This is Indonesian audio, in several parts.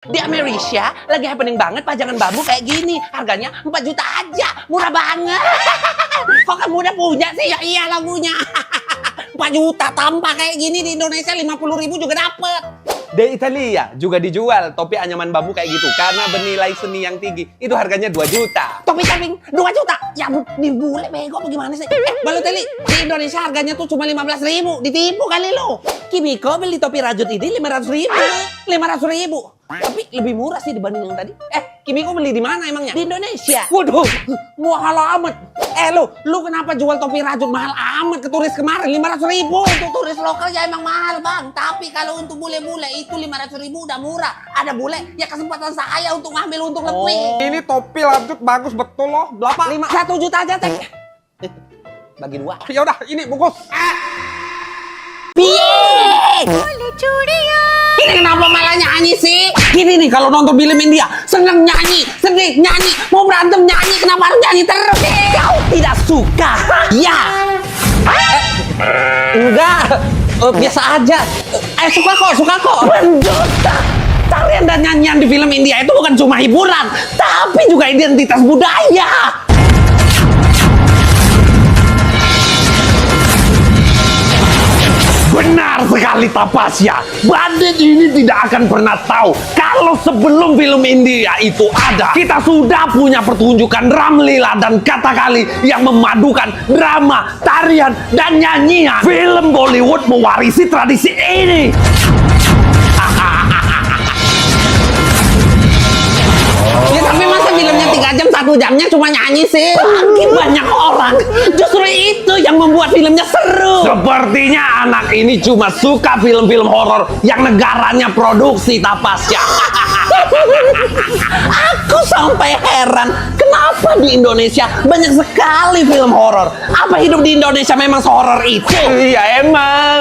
Di Amerika lagi happening banget pajangan bambu kayak gini. Harganya 4 juta aja. Murah banget. Kok kamu udah punya sih? Ya iyalah punya. 4 juta tanpa kayak gini di Indonesia 50.000 juga dapet. Di Italia juga dijual topi anyaman bambu kayak gitu karena bernilai seni yang tinggi. Itu harganya 2 juta. Topi caping 2 juta. Ya di bule bego apa gimana sih? Balotelli di Indonesia harganya tuh cuma 15.000. Ditipu kali lo. Kimiko beli topi rajut ini 500.000. 500.000. Tapi lebih murah sih dibanding yang tadi. Kimiko beli di mana emangnya? Di Indonesia. Waduh, mahal amat. Lu kenapa jual topi rajut mahal amat ke turis kemarin? 500.000 untuk turis lokal ya emang mahal bang. Tapi kalau untuk bule-bule itu 500.000 udah murah. Ada bule ya kesempatan saya untuk ngambil untung lebih. Ini topi rajut bagus betul loh. Berapa? 1 juta aja teh. Bagi 2. Ya udah, ini bungkus. Piye? Ini kenapa malah nyanyi sih? Gini nih kalau nonton film India, seneng nyanyi, sedih nyanyi, mau berantem nyanyi, kenapa harus nyanyi terus? Kau tidak suka? Ya. Enggak, biasa aja. Suka kok. Penjuta. Tarian dan nyanyian di film India itu bukan cuma hiburan, tapi juga identitas budaya. Benar sekali Tapasya. Bandit ini tidak akan pernah tahu kalau sebelum film India itu ada, kita sudah punya pertunjukan Ramlila dan Kathakali yang memadukan drama, tarian, dan nyanyian. Film Bollywood mewarisi tradisi ini. Ya tapi masa filmnya 3 jam 1 jamnya cuma nyanyi sih? Lagi banyak orang. Justru itu yang membuat filmnya seru. Sepertinya anak ini cuma suka film-film horor yang negaranya produksi Tapasya. Aku sampai heran kenapa di Indonesia banyak sekali film horor. Apa hidup di Indonesia memang sehoror itu? Iya emang.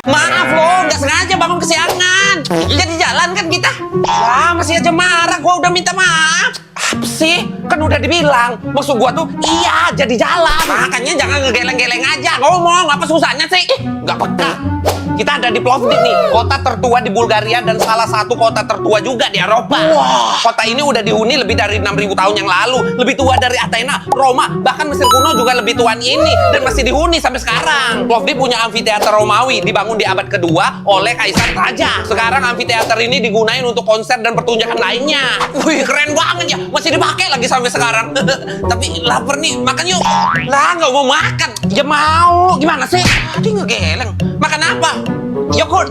Maaf loh, nggak sengaja bangun kesiangan. Jadi jalan kan kita? Wah, masih aja marah. Gua udah minta maaf. Apa sih? Kan udah dibilang. Maksud gua tuh, iya jadi jalan. Makanya jangan ngegeleng-geleng aja. Ngomong, apa susahnya sih? Nggak peka. Kita ada di Plovdiv nih, kota tertua di Bulgaria dan salah satu kota tertua juga di Eropa. Wah. Kota ini udah dihuni lebih dari 6.000 tahun yang lalu. Lebih tua dari Athena, Roma, bahkan Mesir kuno juga lebih tuan ini. Dan masih dihuni sampai sekarang. Plovdiv punya amfiteater Romawi, dibangun di abad kedua oleh Kaisar Raja. Sekarang amfiteater ini digunain untuk konser dan pertunjukan lainnya. Wih, keren banget ya. Masih dipakai lagi sampai sekarang. Tapi lapar nih, makan yuk. Lah, nggak mau makan. Ya mau. Gimana sih? Tadi ngegeleng. Makan apa? Yogurt.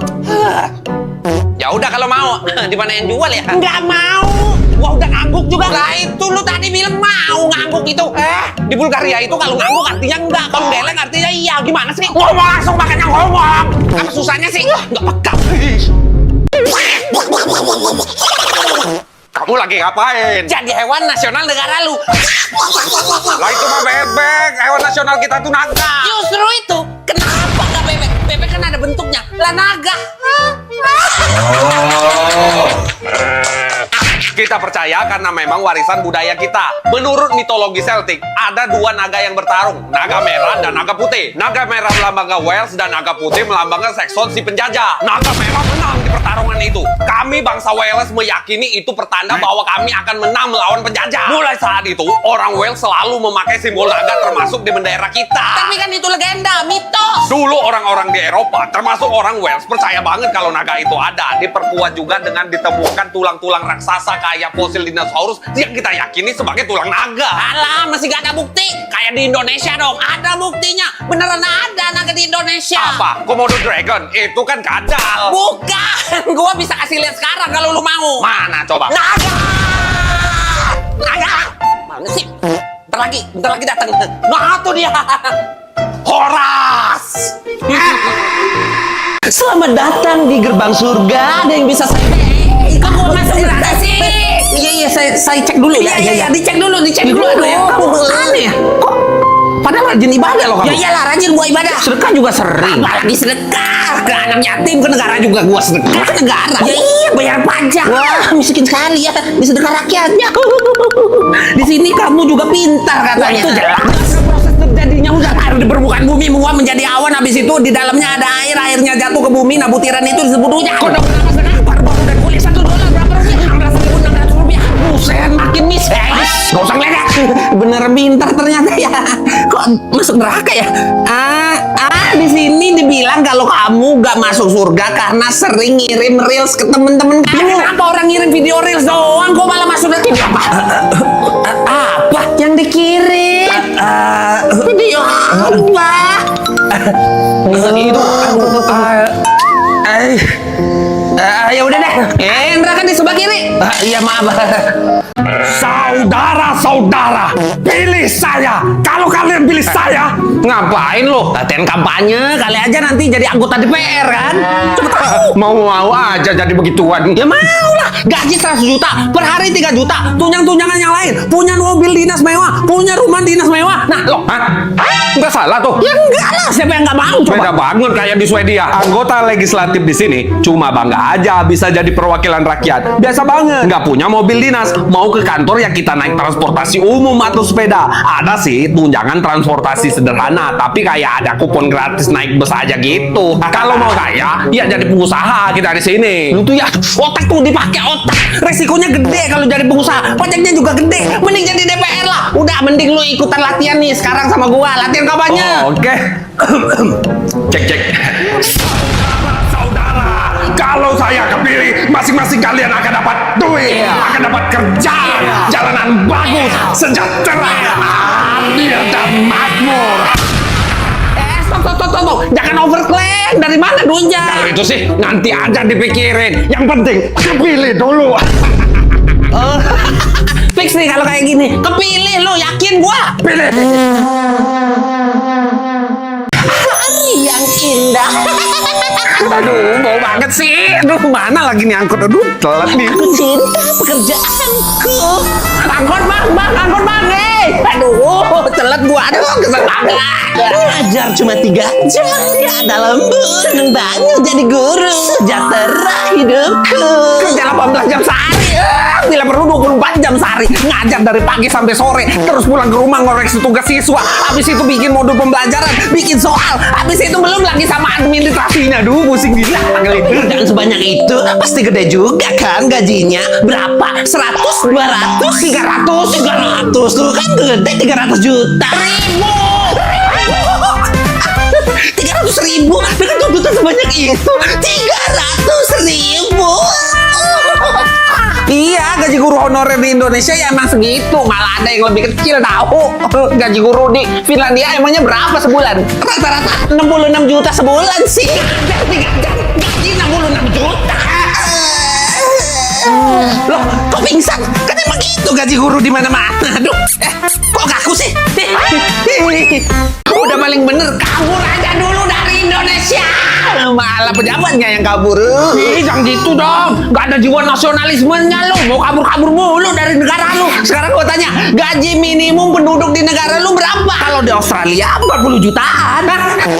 Ya udah kalau mau. Di mana yang jual ya? Nggak mau. Gua udah ngangguk juga. Lah itu lu tadi bilang mau ngangguk itu. Di Bulgaria itu kalau ngangguk artinya enggak, kalau geleng artinya iya. Gimana sih? Ngomong langsung makanya ngomong. Apa susahnya sih? Nggak peka. Kamu lagi ngapain? Jadi hewan nasional negara lu. Lah itu mah bebek. Hewan nasional kita tuh naga. Justru itu. Kenapa nggak bebek? Bebek kan ada bentuknya. Lah naga. Kita percaya karena memang warisan budaya kita. Menurut mitologi Celtic, ada 2 naga yang bertarung. Naga merah dan naga putih. Naga merah melambangkan Wales dan naga putih melambangkan Saxon si penjajah. Naga merah menang di pertarungan itu. Kami bangsa Wales meyakini itu pertanda bahwa kami akan menang melawan penjajah. Mulai saat itu, orang Wales selalu memakai simbol naga termasuk di bendera kita. Tapi kan itu legenda, mitos. Dulu orang-orang di Eropa, termasuk orang Wales, percaya banget kalau naga itu ada. Diperkuat juga dengan ditemukan tulang-tulang raksasa kayak fosil dinosaurus yang kita yakini sebagai tulang naga. Alah, masih gak ada bukti. Kayak di Indonesia dong, ada buktinya. Beneran ada naga di Indonesia. Apa? Komodo Dragon? Itu kan kadal. Bukan, gua bisa kasih lihat sekarang kalau lu mau. Mana coba? Naga! Naga! Mana sih? Bentar lagi datang. Nah, tuh dia. Horas! Selamat datang di gerbang surga. Ada yang bisa saya... Kok mau masuk neraka sih? Iya, saya cek dulu ya. Iya, dicek dulu. Aduh, aneh ya. Kok padahal rajin ibadah loh kamu. Ya iyalah, rajin gua ibadah. Sedekah juga sering. Apalagi sedekah ke anak yatim, ke negara juga gua sedekah ke negara. Ya iya, bayar pajak. Wah, miskin sekali ya. Di sedekah rakyatnya. Di sini kamu juga pintar katanya. Itu jelas. Proses terjadi jadinya udah air di permukaan bumi menguap menjadi awan, habis itu di dalamnya ada air, airnya jatuh ke bumi. Nah, butiran itu disebut hujan. Kodok berapa setengah? Baru dan kulit $1 berapa rupiah? $16.600. Buset, makin mistis. Gak usah ngeledek. Beneran pintar ternyata ya. Kok masuk neraka ya? Di sini dibilang kalau kamu gak masuk surga karena sering ngirim reels ke temen-temen kamu. Ya, kenapa orang ngirim video reels doang kok malah masuk neraka? Apa? Apa yang dikirim? Video apa? Itu ya udah deh. Neraka di sebelah kiri. Iya maaf. Saudara-saudara, pilih saya. Kalau kalian pilih saya, Ngapain lo? Latihan kampanye, kali aja nanti jadi anggota DPR kan? Cepet tahu. mau aja jadi begituan. Ya mau lah, gaji 100 juta, per hari 3 juta, tunjang-tunjangan yang lain, punya mobil dinas mewah, punya rumah dinas mewah. Nah lo, Nggak salah tuh. ya enggak lah, siapa yang nggak mau Beda coba? banget kayak di Swedia. Anggota legislatif di sini cuma bangga aja bisa jadi perwakilan rakyat. Biasa banget. Nggak punya mobil dinas, mau ke kantor ya kita naik transportasi umum atau sepeda. Ada sih tunjangan transportasi sederhana, tapi kayak ada kupon gratis naik bus aja gitu. Kalau mau kaya, ya jadi pengusaha kita di sini. Lu tuh ya otak tuh dipakai otak, resikonya gede kalau jadi pengusaha, pajaknya juga gede. Mending jadi DPR lah. Udah, mending lu ikutan latihan nih sekarang sama gua, latihan kampanye. Oh, oke. Cek. Saudara, kalau saya kepilih, masing-masing kalian akan dapat duit, akan dapat kerja, jalanan bagus, sejahtera, adil dan makmur. Stop. Jangan overclaim. Dari mana duitnya? Kalau itu sih nanti aja dipikirin. Yang penting kepilih dulu. Fix nih kalau kayak gini. Kepilih lo, yakin gua. Pilih. Yang indah. Aduh, mau banget sih. Aduh, mana lagi nih angkot? Aduh, telat nih. Aku cinta pekerjaanku. Angkot bang. Aduh, telat gua. Aduh, kesel banget. Ngajar cuma 3 jam. Gak ada lembur. Seneng banget jadi guru. Sejahtera hidupku. Kerja 18 jam sehari. Bila perlu 24 jam sehari. Ngajar dari pagi sampai sore. Terus pulang ke rumah ngoreksi tugas siswa. Habis itu bikin modul pembelajaran. Bikin soal. Habis itu belum lagi sama administrasinya. Aduh, pusing gila. Dan sebanyak itu pasti gede juga kan gajinya. Berapa? 100, 200, 300 tuh kan gede. 300 juta. 300.000 dengan tuntutan sebanyak itu. 300.000. Iya, gaji guru honorer di Indonesia ya emang segitu. Malah ada yang lebih kecil tahu. Gaji guru di Finlandia emangnya berapa sebulan? Rata-rata 66 juta sebulan sih. Gaji 66 juta. Loh, kok pingsan? Kan emang gitu gaji guru di mana-mana. Aduh, kok kaku sih? Udah paling bener kabur aja dulu dari Indonesia. Malah pejabatnya yang kabur. Jangan gitu dong. Gak ada jiwa nasionalismenya lu. Mau kabur-kabur mulu dari negara lu. Sekarang gua tanya, gaji minimum penduduk di negara lu berapa? Kalau di Australia 40 jutaan.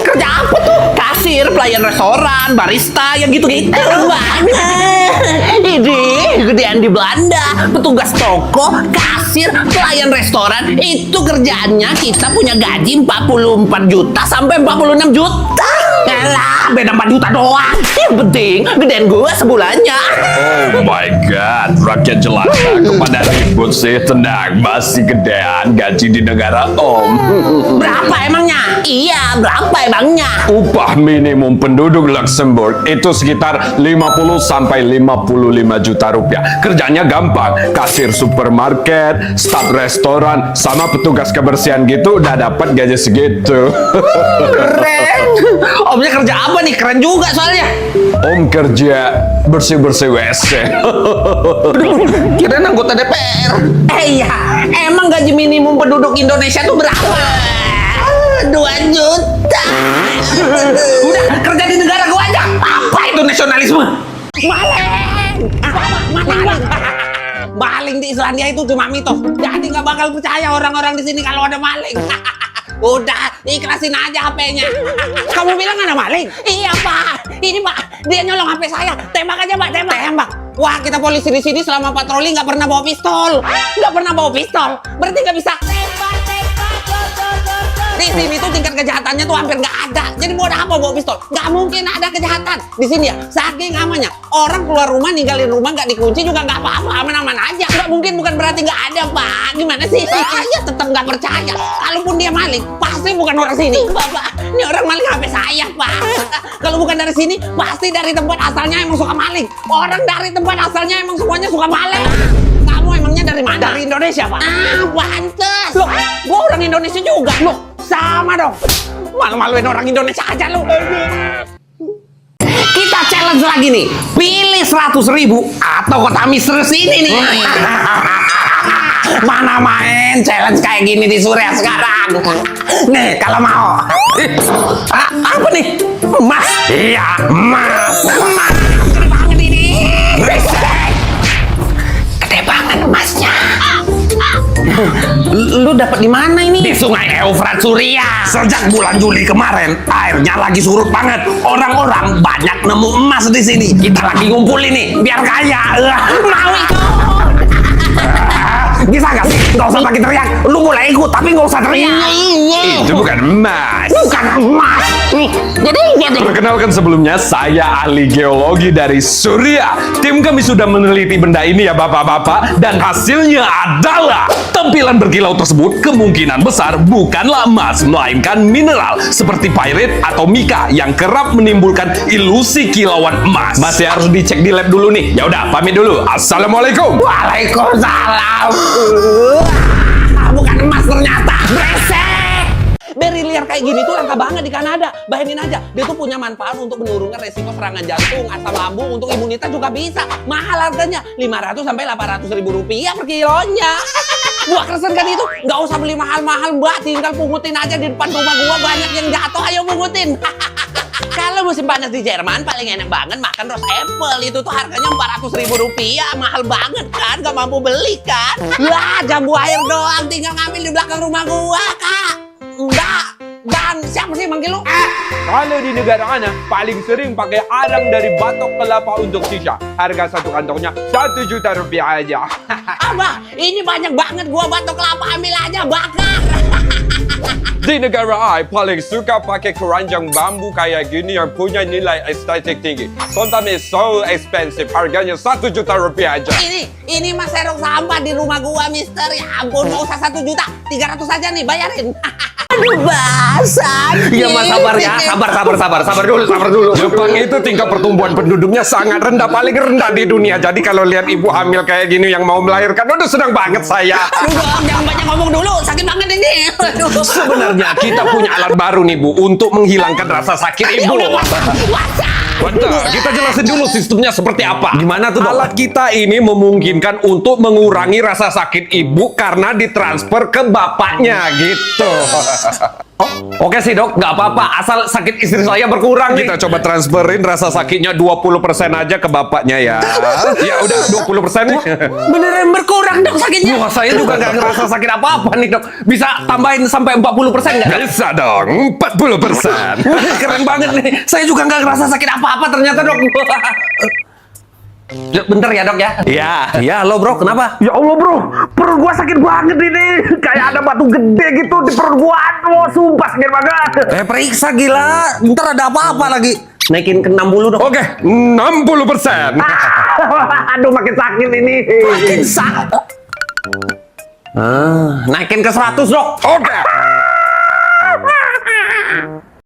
Kerja apa tuh? Kasir, pelayan restoran, barista, yang gitu-gitu. Ini gedean di Belanda. Petugas toko, kasir, pelayan restoran. Itu kerjaannya kita punya gaji 44 juta sampai 46 juta. Yalah, beda 4 juta doang. Yang penting gedean gua sebulannya. Oh my god, rakyat jelata kepada ribut sih. Tenang, masih gedean gaji di negara Om. Berapa emangnya? Iya, berapa emangnya? Upah minimum penduduk Luxembourg itu sekitar 50 sampai 55 juta rupiah. Kerjanya gampang, kasir supermarket, staf restoran, sama petugas kebersihan gitu udah dapat gaji segitu. Keren. Omnya kerja apa nih? Keren juga soalnya. Om kerja bersih-bersih WC. Kirain anggota DPR. Iya, emang gaji minimum penduduk Indonesia tuh berapa? 2 juta. Udah, kerja di negara gua aja. Apa itu nasionalisme? Maling. Maling di Islandia itu cuma mitos. Jadi nggak bakal percaya orang-orang di sini kalau ada maling. Udah, ikhlasin aja HP-nya. Kamu bilang ada maling? Iya, Pak. Ini, Pak, dia nyolong HP saya. Tembak aja, Pak, tembak. Wah, kita polisi di sini selama patroli nggak pernah bawa pistol. Nggak pernah bawa pistol. Berarti nggak bisa. Tembak. Di sini tuh tingkat kejahatannya tuh hampir nggak ada. Jadi buat apa bawa pistol? Nggak mungkin ada kejahatan di sini ya. Saking amannya. Orang keluar rumah ninggalin rumah nggak dikunci juga nggak apa-apa, aman-aman aja. Nggak mungkin, bukan berarti nggak ada, Pak. Gimana sih? Saya tetap nggak percaya. Kalaupun dia maling, pasti bukan orang sini, Bapak. Ini orang maling HP saya, Pak. Kalau bukan dari sini, pasti dari tempat asalnya emang suka maling. Orang dari tempat asalnya emang semuanya suka maling. Kamu emangnya dari mana? Dari Indonesia, Pak. Pantes. Loh, gua orang Indonesia juga. Loh, sama dong. Malu-maluin orang Indonesia aja lu. Kita challenge lagi nih. Pilih 100.000 atau kota misterius ini nih. Mana main challenge kayak gini di Surya sekarang. Nih, kalau mau. Apa nih? Emas. Iya, emas. Emas. Gede banget ini. Gede banget emasnya. Lu dapat di mana ini? Di Sungai Eufrat Surya. Sejak bulan Juli kemarin, airnya lagi surut banget. Orang-orang banyak nemu emas di sini. Kita lagi ngumpulin nih, biar kaya. Mau ikut? Bisa gak sih? Gak usah pakai teriak. Lu boleh ikut, tapi gak usah teriak. Itu bukan emas. Bukan emas. Jadi Perkenalkan sebelumnya, saya ahli geologi dari Surya. Tim kami sudah meneliti benda ini ya bapak-bapak. Dan hasilnya adalah tampilan berkilau tersebut kemungkinan besar bukanlah emas, melainkan mineral seperti pyrite atau mika yang kerap menimbulkan ilusi kilauan emas. Masih harus dicek di lab dulu nih. Ya udah, pamit dulu. Assalamualaikum. Waalaikumsalam. Bukan emas ternyata. Brengsek. Beri liar kayak gini tuh langka banget di Kanada. Bayangin aja, dia tuh punya manfaat untuk menurunkan resiko serangan jantung, asam lambung, untuk imunitas juga bisa. Mahal harganya, 500 sampai 800 ribu rupiah per kilonya. Buah kresen kan itu, nggak usah beli mahal-mahal, Mbak. Tinggal pungutin aja di depan rumah gua, banyak yang jatuh, ayo pungutin. Kalau musim panas di Jerman paling enak banget makan rose apple. Itu tuh harganya 400 ribu rupiah, mahal banget kan, gak mampu beli kan. Lah, jambu air doang, tinggal ngambil di belakang rumah gua, Kak. Enggak. Dan siapa sih manggil lu? Kalau di negara Ana paling sering pakai arang dari batok kelapa untuk sisa. Harga satu kantongnya 1 juta rupiah aja. Abah, ini banyak banget gua batok kelapa, ambil aja, bakar. Di negara I paling suka pakai keranjang bambu kayak gini yang punya nilai estetik tinggi. Sometimes it's so expensive. Harganya 1 juta rupiah aja. Ini mas serok sampah di rumah gua, mister. Ya ampun, gak usah 1 juta. 300 aja nih, bayarin. Aduh, basah. Iya mas, sabar ya, sabar dulu. Jepang itu tingkat pertumbuhan penduduknya sangat rendah, paling rendah di dunia. Jadi kalau lihat ibu hamil kayak gini yang mau melahirkan, udah senang banget saya. Aduh dong, jangan banyak ngomong dulu, sakit banget ini. Aduh. Sebenarnya kita punya alat baru nih bu, untuk menghilangkan rasa sakit ibu. Bentar, kita jelasin dulu sistemnya seperti apa. Gimana tuh dok? Alat kita ini memungkinkan untuk mengurangi rasa sakit ibu karena ditransfer ke bapaknya gitu. Oh, oke sih dok, nggak apa-apa, asal sakit istri saya berkurang. Kita coba transferin rasa sakitnya 20% aja ke bapaknya ya. Ya udah 20% nih. Beneran berkurang dok sakitnya. Wah, saya juga nggak ngerasa sakit apa-apa nih dok. Bisa tambahin sampai 40% nggak? Bisa dong, 40%. Keren banget nih. Saya juga nggak ngerasa sakit apa-apa ternyata dok. Bentar ya dok ya. Iya lo bro, kenapa? Ya Allah bro, perut gua sakit banget ini. Kayak ada batu gede gitu di perut gua. Aduh, sumpah sakit banget. Periksa gila. Bentar ada apa-apa lagi. Naikin ke 60 dok. Oke, 60%. Aduh, makin sakit ini. Makin sakit. Naikin ke 100 dok. Oke.